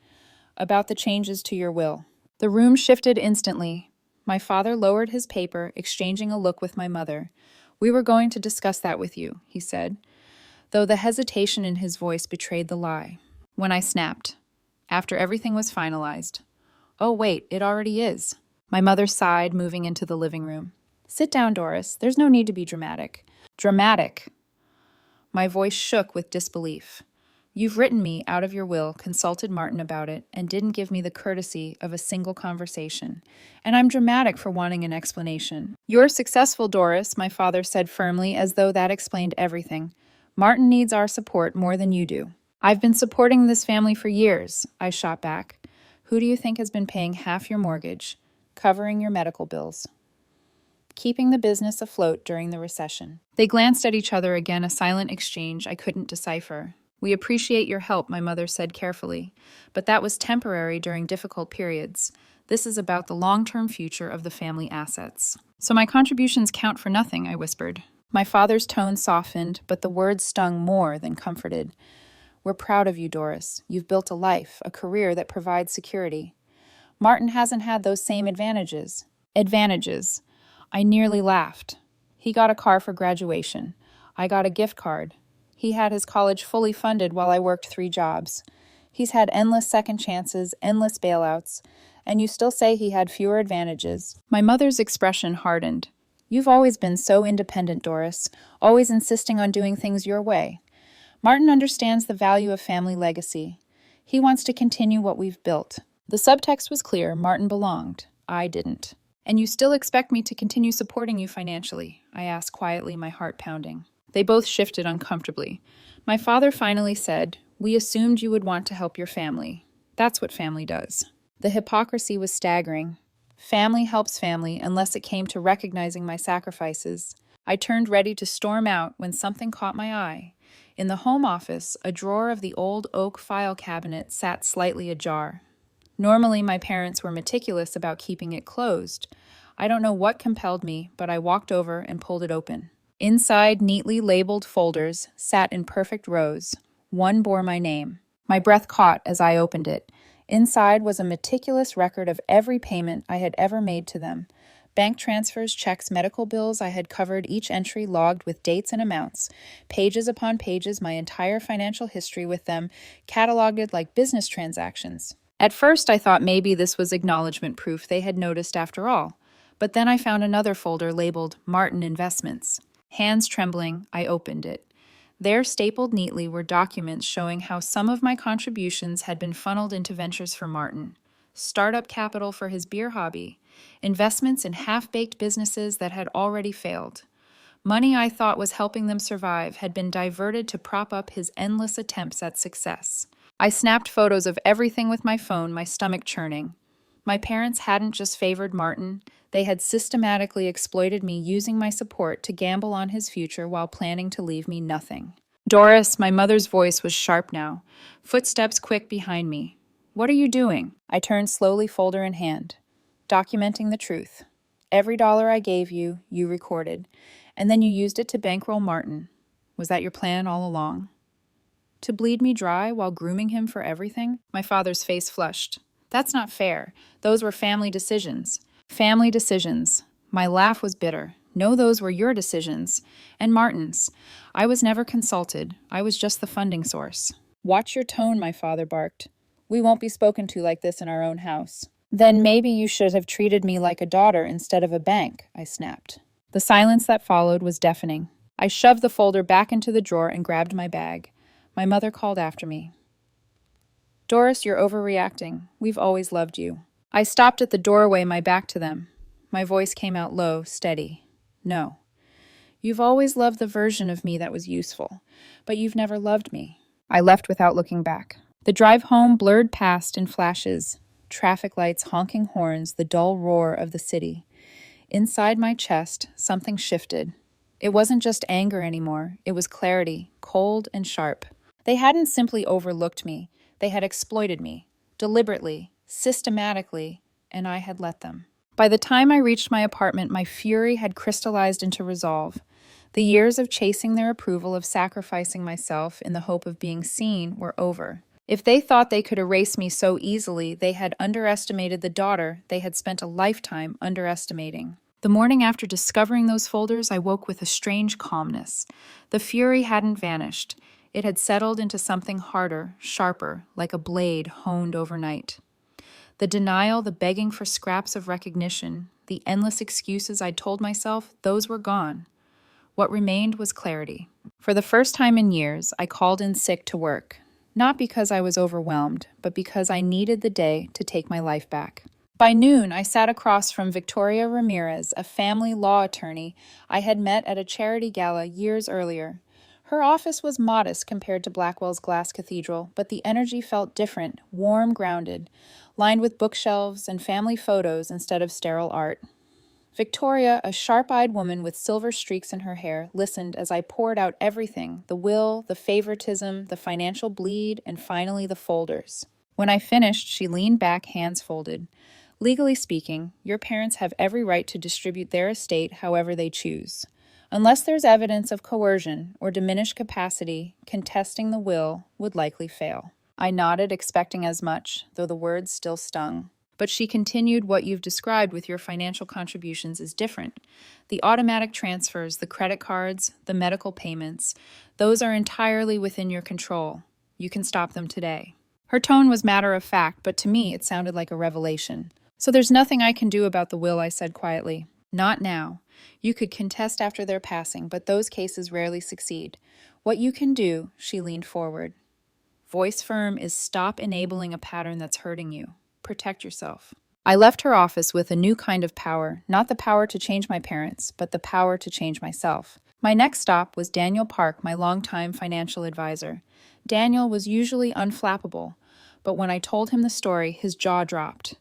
"about the changes to your will." The room shifted instantly. My father lowered his paper, exchanging a look with my mother. "We were going to discuss that with you," he said, though the hesitation in his voice betrayed the lie. When I snapped, after everything was finalized, "Oh, wait, it already is." My mother sighed, moving into the living room. "Sit down, Doris. There's no need to be dramatic." "Dramatic." My voice shook with disbelief. You've written me out of your will, consulted Martin about it, and didn't give me the courtesy of a single conversation. And I'm dramatic for wanting an explanation. You're successful, Doris, my father said firmly, as though that explained everything. Martin needs our support more than you do. I've been supporting this family for years, I shot back. Who do you think has been paying half your mortgage, covering your medical bills, keeping the business afloat during the recession? They glanced at each other again, a silent exchange I couldn't decipher. We appreciate your help, my mother said carefully, but that was temporary during difficult periods. This is about the long-term future of the family assets. So my contributions count for nothing, I whispered. My father's tone softened, but the words stung more than comforted. We're proud of you, Doris. You've built a life, a career that provides security. Martin hasn't had those same advantages. Advantages. I nearly laughed. He got a car for graduation. I got a gift card. He had his college fully funded while I worked 3 jobs. He's had endless second chances, endless bailouts, and you still say he had fewer advantages. My mother's expression hardened. You've always been so independent, Doris, always insisting on doing things your way. Martin understands the value of family legacy. He wants to continue what we've built. The subtext was clear. Martin belonged. I didn't. And you still expect me to continue supporting you financially? I asked quietly, my heart pounding. They both shifted uncomfortably. My father finally said, We assumed you would want to help your family. That's what family does. The hypocrisy was staggering. Family helps family unless it came to recognizing my sacrifices. I turned ready to storm out when something caught my eye. In the home office, a drawer of the old oak file cabinet sat slightly ajar. Normally, my parents were meticulous about keeping it closed. I don't know what compelled me, but I walked over and pulled it open. Inside, neatly labeled folders sat in perfect rows. One bore my name. My breath caught as I opened it. Inside was a meticulous record of every payment I had ever made to them. Bank transfers, checks, medical bills, I had covered each entry logged with dates and amounts. Pages upon pages, my entire financial history with them, cataloged like business transactions. At first, I thought maybe this was acknowledgement proof they had noticed after all. But then I found another folder labeled Martin Investments. Hands trembling, I opened it. There, stapled neatly, were documents showing how some of my contributions had been funneled into ventures for Martin. Startup capital for his beer hobby. Investments in half-baked businesses that had already failed. Money I thought was helping them survive had been diverted to prop up his endless attempts at success. I snapped photos of everything with my phone, my stomach churning. My parents hadn't just favored Martin. They had systematically exploited me using my support to gamble on his future while planning to leave me nothing. Doris, my mother's voice was sharp now. Footsteps quick behind me. What are you doing? I turned slowly, folder in hand. Documenting the truth. Every dollar I gave you, you recorded. And then you used it to bankroll Martin. Was that your plan all along? To bleed me dry while grooming him for everything? My father's face flushed. That's not fair. Those were family decisions. Family decisions. My laugh was bitter. No, those were your decisions. And Martin's. I was never consulted. I was just the funding source. Watch your tone, my father barked. We won't be spoken to like this in our own house. Then maybe you should have treated me like a daughter instead of a bank, I snapped. The silence that followed was deafening. I shoved the folder back into the drawer and grabbed my bag. My mother called after me. Doris, you're overreacting. We've always loved you. I stopped at the doorway, my back to them. My voice came out low, steady. No. You've always loved the version of me that was useful, but you've never loved me. I left without looking back. The drive home blurred past in flashes. Traffic lights, honking horns, the dull roar of the city. Inside my chest, something shifted. It wasn't just anger anymore. It was clarity, cold and sharp. They hadn't simply overlooked me. They had exploited me, deliberately, systematically, and I had let them. By the time I reached my apartment, my fury had crystallized into resolve. The years of chasing their approval, of sacrificing myself in the hope of being seen, were over. If they thought they could erase me so easily, they had underestimated the daughter they had spent a lifetime underestimating. The morning after discovering those folders, I woke with a strange calmness. The fury hadn't vanished. It had settled into something harder, sharper, like a blade honed overnight. The denial, the begging for scraps of recognition, the endless excuses I'd told myself, those were gone. What remained was clarity. For the first time in years, I called in sick to work, not because I was overwhelmed, but because I needed the day to take my life back. By noon, I sat across from Victoria Ramirez, a family law attorney I had met at a charity gala years earlier. Her office was modest compared to Blackwell's glass cathedral, but the energy felt different, warm, grounded, lined with bookshelves and family photos instead of sterile art. Victoria, a sharp-eyed woman with silver streaks in her hair, listened as I poured out everything: the will, the favoritism, the financial bleed, and finally the folders. When I finished, she leaned back, hands folded. Legally speaking, your parents have every right to distribute their estate however they choose. Unless there's evidence of coercion or diminished capacity, contesting the will would likely fail. I nodded, expecting as much, though the words still stung. But she continued, what you've described with your financial contributions is different. The automatic transfers, the credit cards, the medical payments, those are entirely within your control. You can stop them today. Her tone was matter of fact, but to me it sounded like a revelation. So there's nothing I can do about the will, I said quietly. Not now. You could contest after their passing, but those cases rarely succeed. What you can do, she leaned forward, voice firm, is stop enabling a pattern that's hurting you. Protect yourself. I left her office with a new kind of power, not the power to change my parents, but the power to change myself. My next stop was Daniel Park, my longtime financial advisor. Daniel was usually unflappable, but when I told him the story, his jaw dropped.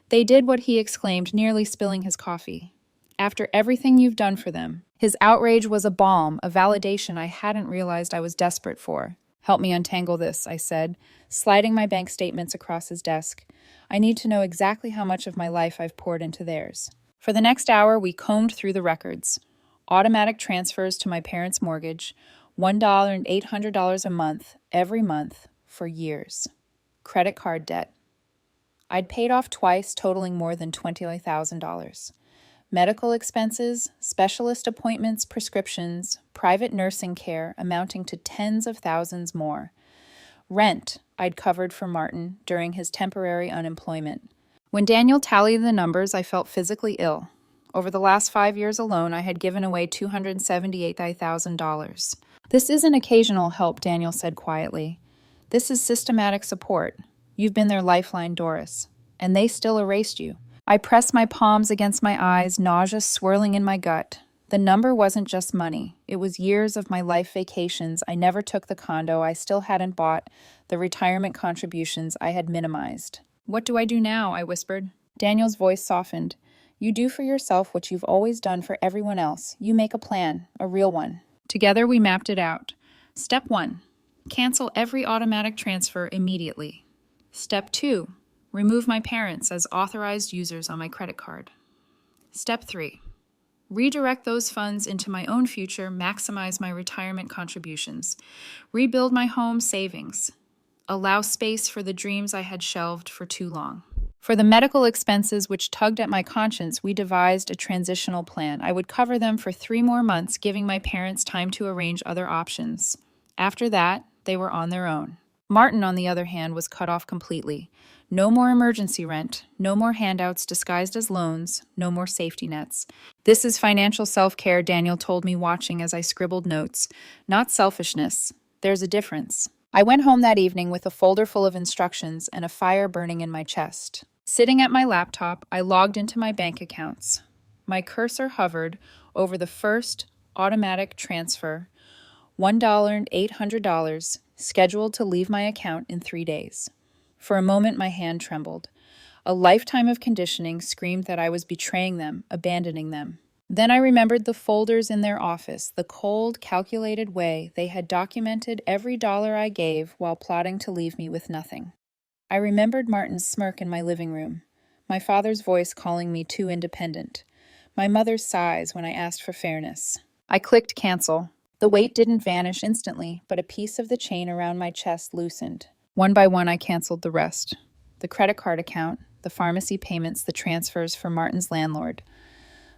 They did what he exclaimed, nearly spilling his coffee. After everything you've done for them. His outrage was a balm, a validation I hadn't realized I was desperate for. Help me untangle this, I said, sliding my bank statements across his desk. I need to know exactly how much of my life I've poured into theirs. For the next hour, we combed through the records. Automatic transfers to my parents' mortgage, $1 and $800 a month, every month, for years. Credit card debt. I'd paid off twice, totaling more than $20,000. Medical expenses, specialist appointments, prescriptions, private nursing care amounting to tens of thousands more. Rent I'd covered for Martin during his temporary unemployment. When Daniel tallied the numbers, I felt physically ill. Over the last 5 years alone, I had given away $278,000. This isn't occasional help, Daniel said quietly. This is systematic support. You've been their lifeline, Doris. And they still erased you. I pressed my palms against my eyes, nausea swirling in my gut. The number wasn't just money. It was years of my life vacations. I never took the condo I still hadn't bought, the retirement contributions I had minimized. What do I do now? I whispered. Daniel's voice softened. You do for yourself what you've always done for everyone else. You make a plan, a real one. Together we mapped it out. Step 1. Cancel every automatic transfer immediately. Step 2. Remove my parents as authorized users on my credit card. Step 3. Redirect those funds into my own future, maximize my retirement contributions. Rebuild my home savings. Allow space for the dreams I had shelved for too long. For the medical expenses which tugged at my conscience, we devised a transitional plan. I would cover them for 3 more months, giving my parents time to arrange other options. After that, they were on their own. Martin, on the other hand, was cut off completely. No more emergency rent, no more handouts disguised as loans, no more safety nets. This is financial self-care, Daniel told me, watching as I scribbled notes. Not selfishness. There's a difference. I went home that evening with a folder full of instructions and a fire burning in my chest. Sitting at my laptop, I logged into my bank accounts. My cursor hovered over the first automatic transfer, $1 and $800, scheduled to leave my account in 3 days. For a moment, my hand trembled. A lifetime of conditioning screamed that I was betraying them, abandoning them. Then I remembered the folders in their office, the cold, calculated way they had documented every dollar I gave while plotting to leave me with nothing. I remembered Martin's smirk in my living room, my father's voice calling me too independent, my mother's sighs when I asked for fairness. I clicked cancel. The weight didn't vanish instantly, but a piece of the chain around my chest loosened. One by one, I canceled the rest. The credit card account, the pharmacy payments, the transfers for Martin's landlord.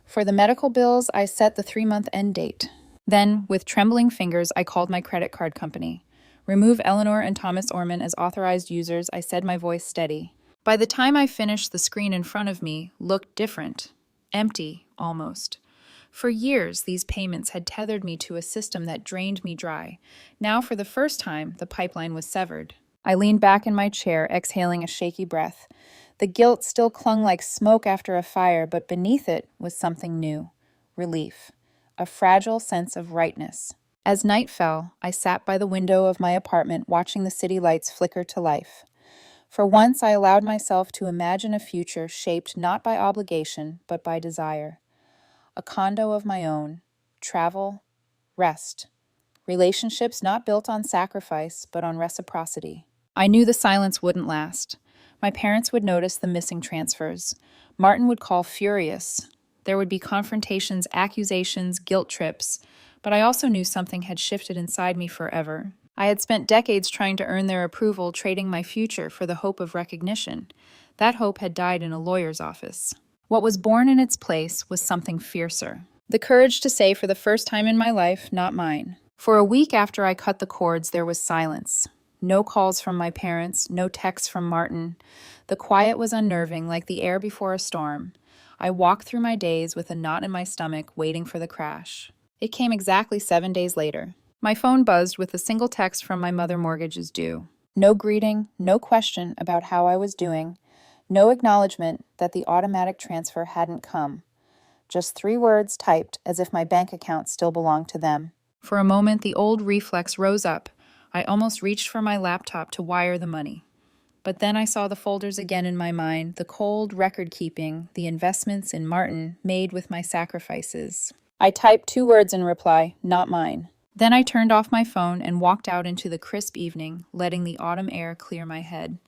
For the medical bills, I set the 3-month end date. Then, with trembling fingers, I called my credit card company. Remove Eleanor and Thomas Orman as authorized users, I said, my voice steady. By the time I finished, the screen in front of me looked different. Empty, almost. For years, these payments had tethered me to a system that drained me dry. Now, for the first time, the pipeline was severed. I leaned back in my chair, exhaling a shaky breath. The guilt still clung like smoke after a fire, but beneath it was something new. Relief. A fragile sense of rightness. As night fell, I sat by the window of my apartment watching the city lights flicker to life. For once, I allowed myself to imagine a future shaped not by obligation, but by desire. A condo of my own, travel, rest, relationships not built on sacrifice, but on reciprocity. I knew the silence wouldn't last. My parents would notice the missing transfers. Martin would call furious. There would be confrontations, accusations, guilt trips, but I also knew something had shifted inside me forever. I had spent decades trying to earn their approval, trading my future for the hope of recognition. That hope had died in a lawyer's office. What was born in its place was something fiercer. The courage to say for the first time in my life, not mine. For a week after I cut the cords, there was silence. No calls from my parents, no texts from Martin. The quiet was unnerving, like the air before a storm. I walked through my days with a knot in my stomach, waiting for the crash. It came exactly 7 days later. My phone buzzed with a single text from my mother. Mortgage is due. No greeting, no question about how I was doing, no acknowledgement that the automatic transfer hadn't come. Just 3 words typed as if my bank account still belonged to them. For a moment, the old reflex rose up. I almost reached for my laptop to wire the money. But then I saw the folders again in my mind, the cold record-keeping, the investments in Martin made with my sacrifices. I typed 2 words in reply, not mine. Then I turned off my phone and walked out into the crisp evening, letting the autumn air clear my head.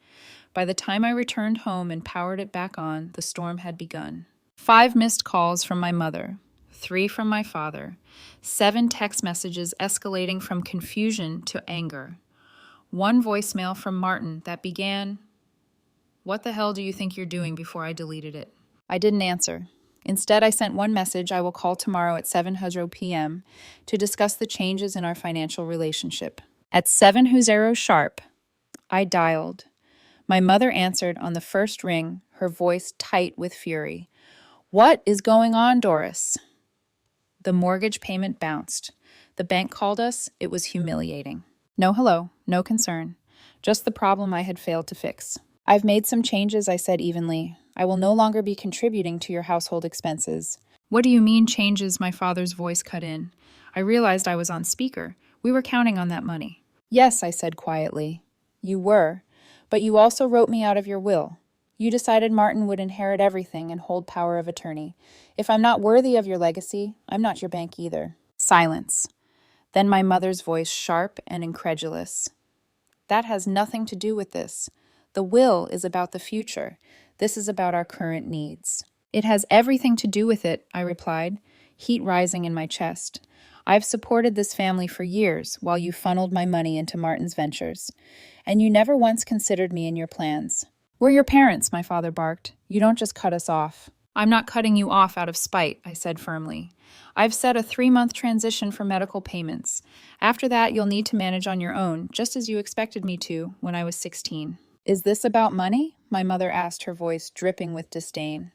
By the time I returned home and powered it back on, the storm had begun. 5 missed calls from my mother, 3 from my father, 7 text messages escalating from confusion to anger. 1 voicemail from Martin that began, "What the hell do you think you're doing?" before I deleted it. I didn't answer. Instead, I sent 1 message: "I will call tomorrow at 7:00 p.m. to discuss the changes in our financial relationship." At 7:00 sharp, I dialed. My mother answered on the first ring, her voice tight with fury. "What is going on, Doris?" The mortgage payment bounced. The bank called us. It was humiliating. No hello, no concern. Just the problem I had failed to fix. "I've made some changes," I said evenly. "I will no longer be contributing to your household expenses." "What do you mean changes?" My father's voice cut in. I realized I was on speaker. We were counting on that money. "Yes," I said quietly. "You were, but you also wrote me out of your will. You decided Martin would inherit everything and hold power of attorney. If I'm not worthy of your legacy, I'm not your bank either." Silence. Then my mother's voice, sharp and incredulous. "That has nothing to do with this. The will is about the future. This is about our current needs." "It has everything to do with it," I replied, heat rising in my chest. "I've supported this family for years while you funneled my money into Martin's ventures, and you never once considered me in your plans." "We're your parents," my father barked. "You don't just cut us off." "I'm not cutting you off out of spite," I said firmly. "I've set a 3-month transition for medical payments. After that, you'll need to manage on your own, just as you expected me to when I was 16. "Is this about money?" my mother asked, her voice dripping with disdain.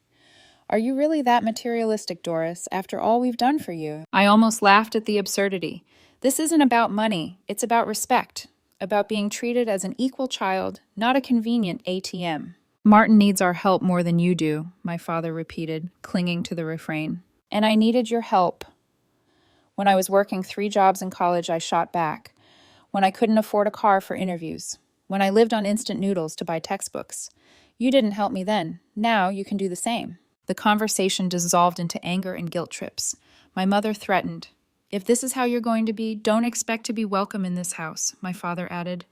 "Are you really that materialistic, Doris, after all we've done for you?" I almost laughed at the absurdity. "This isn't about money. It's about respect, about being treated as an equal child, not a convenient ATM." "Martin needs our help more than you do," my father repeated, clinging to the refrain. "And I needed your help. When I was working 3 jobs in college, I shot back. When I couldn't afford a car for interviews. When I lived on instant noodles to buy textbooks. You didn't help me then. Now you can do the same." The conversation dissolved into anger and guilt trips. My mother threatened. "If this is how you're going to be, don't expect to be welcome in this house," my father added.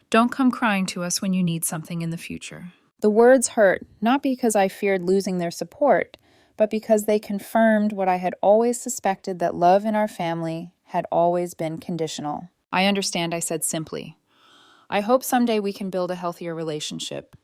"Don't come crying to us when you need something in the future." The words hurt, not because I feared losing their support, but because they confirmed what I had always suspected, that love in our family had always been conditional. "I understand," I said simply. "I hope someday we can build a healthier relationship.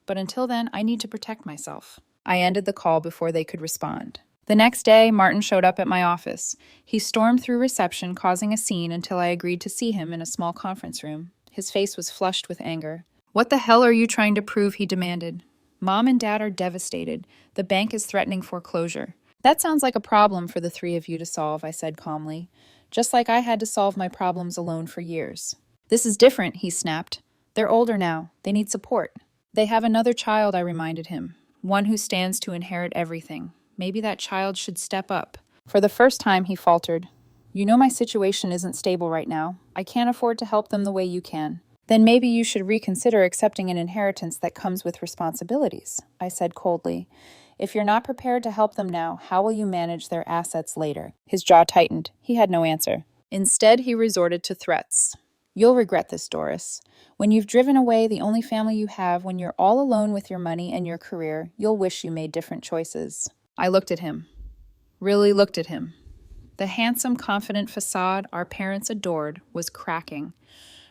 But until then, I need to protect myself." I ended the call before they could respond. The next day, Martin showed up at my office. He stormed through reception, causing a scene until I agreed to see him in a small conference room. His face was flushed with anger. "What the hell are you trying to prove?" he demanded. "Mom and Dad are devastated. The bank is threatening foreclosure. That sounds like a problem for the three of you to solve, I said calmly, just like I had to solve my problems alone for years. This is different, he snapped. They're older now. They need support. They have another child, I reminded him, one who stands to inherit everything. Maybe that child should step up. For the first time, he faltered. You know my situation isn't stable right now. I can't afford to help them the way you can. Then maybe you should reconsider accepting an inheritance that comes with responsibilities, I said coldly. If you're not prepared to help them now, how will you manage their assets later? His jaw tightened. He had no answer. Instead, he resorted to threats. You'll regret this, Doris. When you've driven away the only family you have, when you're all alone with your money and your career, you'll wish you made different choices. I looked at him. Really looked at him. The handsome, confident facade our parents adored was cracking,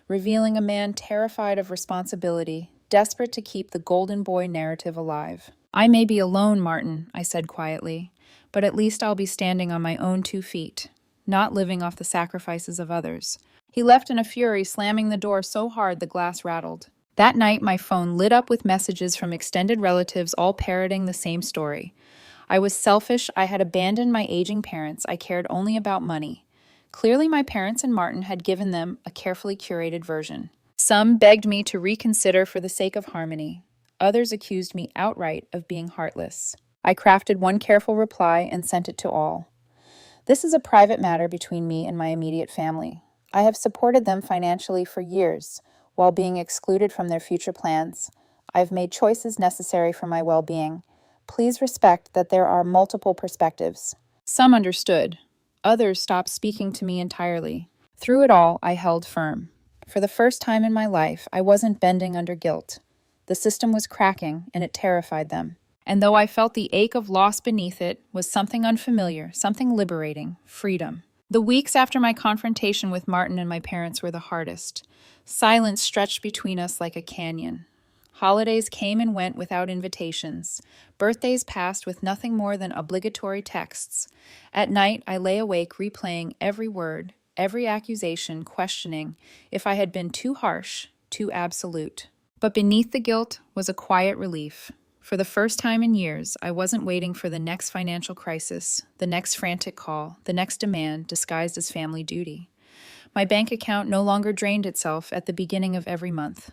revealing a man terrified of responsibility, desperate to keep the golden boy narrative alive. I may be alone, Martin, I said quietly, but at least I'll be standing on my own 2 feet, not living off the sacrifices of others. He left in a fury, slamming the door so hard the glass rattled. That night, my phone lit up with messages from extended relatives all parroting the same story. I was selfish, I had abandoned my aging parents, I cared only about money. Clearly, my parents and Martin had given them a carefully curated version. Some begged me to reconsider for the sake of harmony. Others accused me outright of being heartless. I crafted one careful reply and sent it to all. This is a private matter between me and my immediate family. I have supported them financially for years, while being excluded from their future plans. I have made choices necessary for my well-being. Please respect that there are multiple perspectives. Some understood. Others stopped speaking to me entirely. Through it all, I held firm. For the first time in my life, I wasn't bending under guilt. The system was cracking, and it terrified them. And though I felt the ache of loss beneath it, was something unfamiliar, something liberating, freedom. The weeks after my confrontation with Martin and my parents were the hardest. Silence stretched between us like a canyon. Holidays came and went without invitations. Birthdays passed with nothing more than obligatory texts. At night, I lay awake replaying every word, every accusation, questioning if I had been too harsh, too absolute. But beneath the guilt was a quiet relief. For the first time in years, I wasn't waiting for the next financial crisis, the next frantic call, the next demand disguised as family duty. My bank account no longer drained itself at the beginning of every month.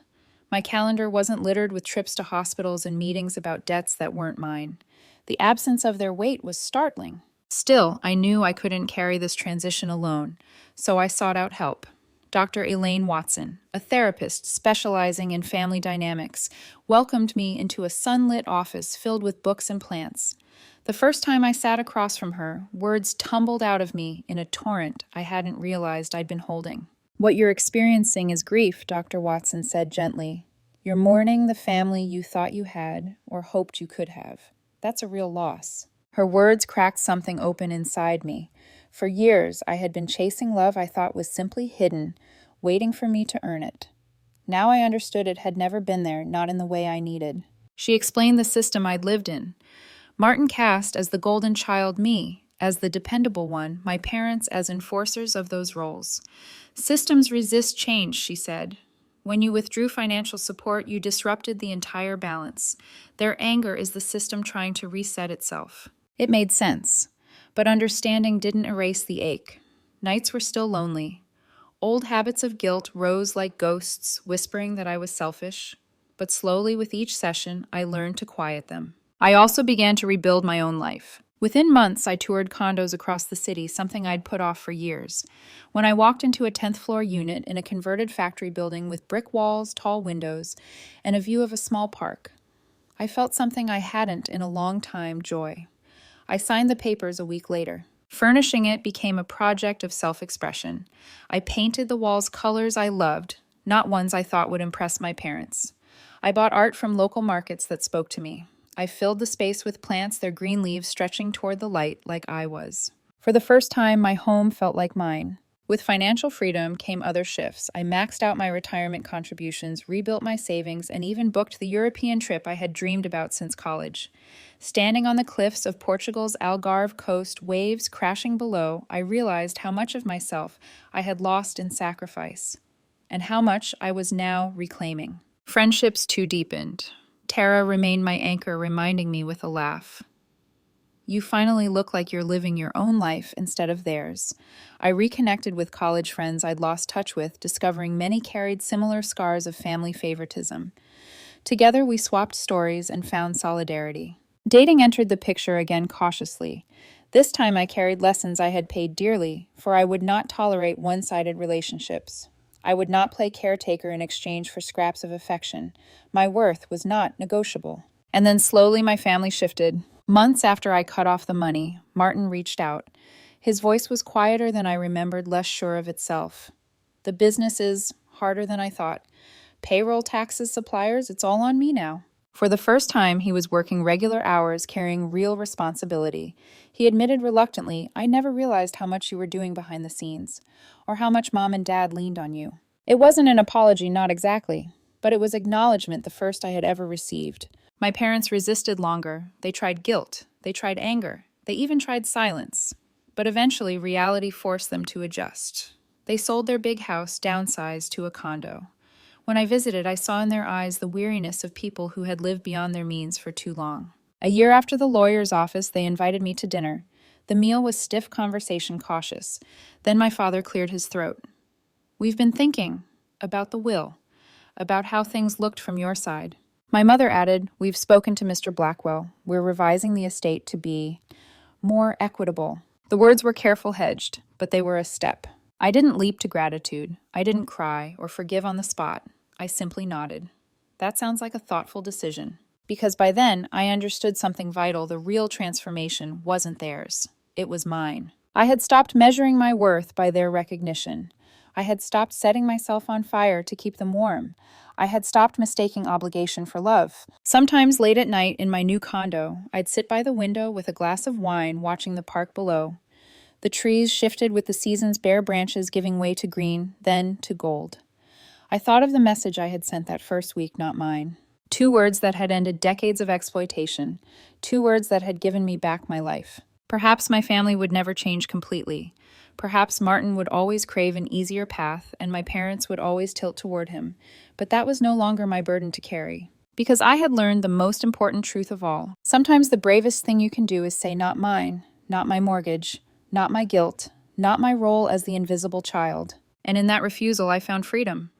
My calendar wasn't littered with trips to hospitals and meetings about debts that weren't mine. The absence of their weight was startling. Still, I knew I couldn't carry this transition alone, so I sought out help. Dr. Elaine Watson, a therapist specializing in family dynamics, welcomed me into a sunlit office filled with books and plants. The first time I sat across from her, words tumbled out of me in a torrent I hadn't realized I'd been holding. What you're experiencing is grief, Dr. Watson said gently. You're mourning the family you thought you had or hoped you could have. That's a real loss. Her words cracked something open inside me. For years, I had been chasing love I thought was simply hidden, waiting for me to earn it. Now I understood it had never been there, not in the way I needed. She explained the system I'd lived in. Martin cast as the golden child me, as the dependable one, my parents as enforcers of those roles. Systems resist change, she said. When you withdrew financial support, you disrupted the entire balance. Their anger is the system trying to reset itself. It made sense, but understanding didn't erase the ache. Nights were still lonely. Old habits of guilt rose like ghosts, whispering that I was selfish. But slowly, with each session, I learned to quiet them. I also began to rebuild my own life. Within months, I toured condos across the city, something I'd put off for years. When I walked into a 10th floor unit in a converted factory building with brick walls, tall windows, and a view of a small park, I felt something I hadn't in a long time: joy. I signed the papers a week later. Furnishing it became a project of self-expression. I painted the walls colors I loved, not ones I thought would impress my parents. I bought art from local markets that spoke to me. I filled the space with plants, their green leaves stretching toward the light like I was. For the first time, my home felt like mine. With financial freedom came other shifts. I maxed out my retirement contributions, rebuilt my savings, and even booked the European trip I had dreamed about since college. Standing on the cliffs of Portugal's Algarve coast, waves crashing below, I realized how much of myself I had lost in sacrifice, and how much I was now reclaiming. Friendships too deepened. Tara remained my anchor, reminding me with a laugh. You finally look like you're living your own life instead of theirs. I reconnected with college friends I'd lost touch with, discovering many carried similar scars of family favoritism. Together, we swapped stories and found solidarity. Dating entered the picture again cautiously. This time I carried lessons I had paid dearly, for I would not tolerate one-sided relationships. I would not play caretaker in exchange for scraps of affection. My worth was not negotiable. And then slowly my family shifted. Months after I cut off the money, Martin reached out. His voice was quieter than I remembered, less sure of itself. The business is harder than I thought. Payroll, taxes, suppliers, it's all on me now. For the first time, he was working regular hours, carrying real responsibility. He admitted reluctantly, "I never realized how much you were doing behind the scenes, or how much Mom and Dad leaned on you." It wasn't an apology, not exactly, but it was acknowledgement, the first I had ever received. My parents resisted longer. They tried guilt. They tried anger. They even tried silence. But eventually, reality forced them to adjust. They sold their big house, downsized to a condo. When I visited, I saw in their eyes the weariness of people who had lived beyond their means for too long. A year after the lawyer's office, they invited me to dinner. The meal was stiff conversation, cautious. Then my father cleared his throat. "We've been thinking about the will, about how things looked from your side." My mother added, "We've spoken to Mr. Blackwell. We're revising the estate to be more equitable." The words were careful hedged, but they were a step. I didn't leap to gratitude. I didn't cry or forgive on the spot. I simply nodded. That sounds like a thoughtful decision. Because by then, I understood something vital. The real transformation wasn't theirs. It was mine. I had stopped measuring my worth by their recognition. I had stopped setting myself on fire to keep them warm. I had stopped mistaking obligation for love. Sometimes late at night in my new condo, I'd sit by the window with a glass of wine watching the park below. The trees shifted with the season's bare branches giving way to green, then to gold. I thought of the message I had sent that first week, not mine. 2 words that had ended decades of exploitation. 2 words that had given me back my life. Perhaps my family would never change completely. Perhaps Martin would always crave an easier path, and my parents would always tilt toward him. But that was no longer my burden to carry. Because I had learned the most important truth of all. Sometimes the bravest thing you can do is say, "Not mine, not my mortgage, not my guilt, not my role as the invisible child." And in that refusal, I found freedom.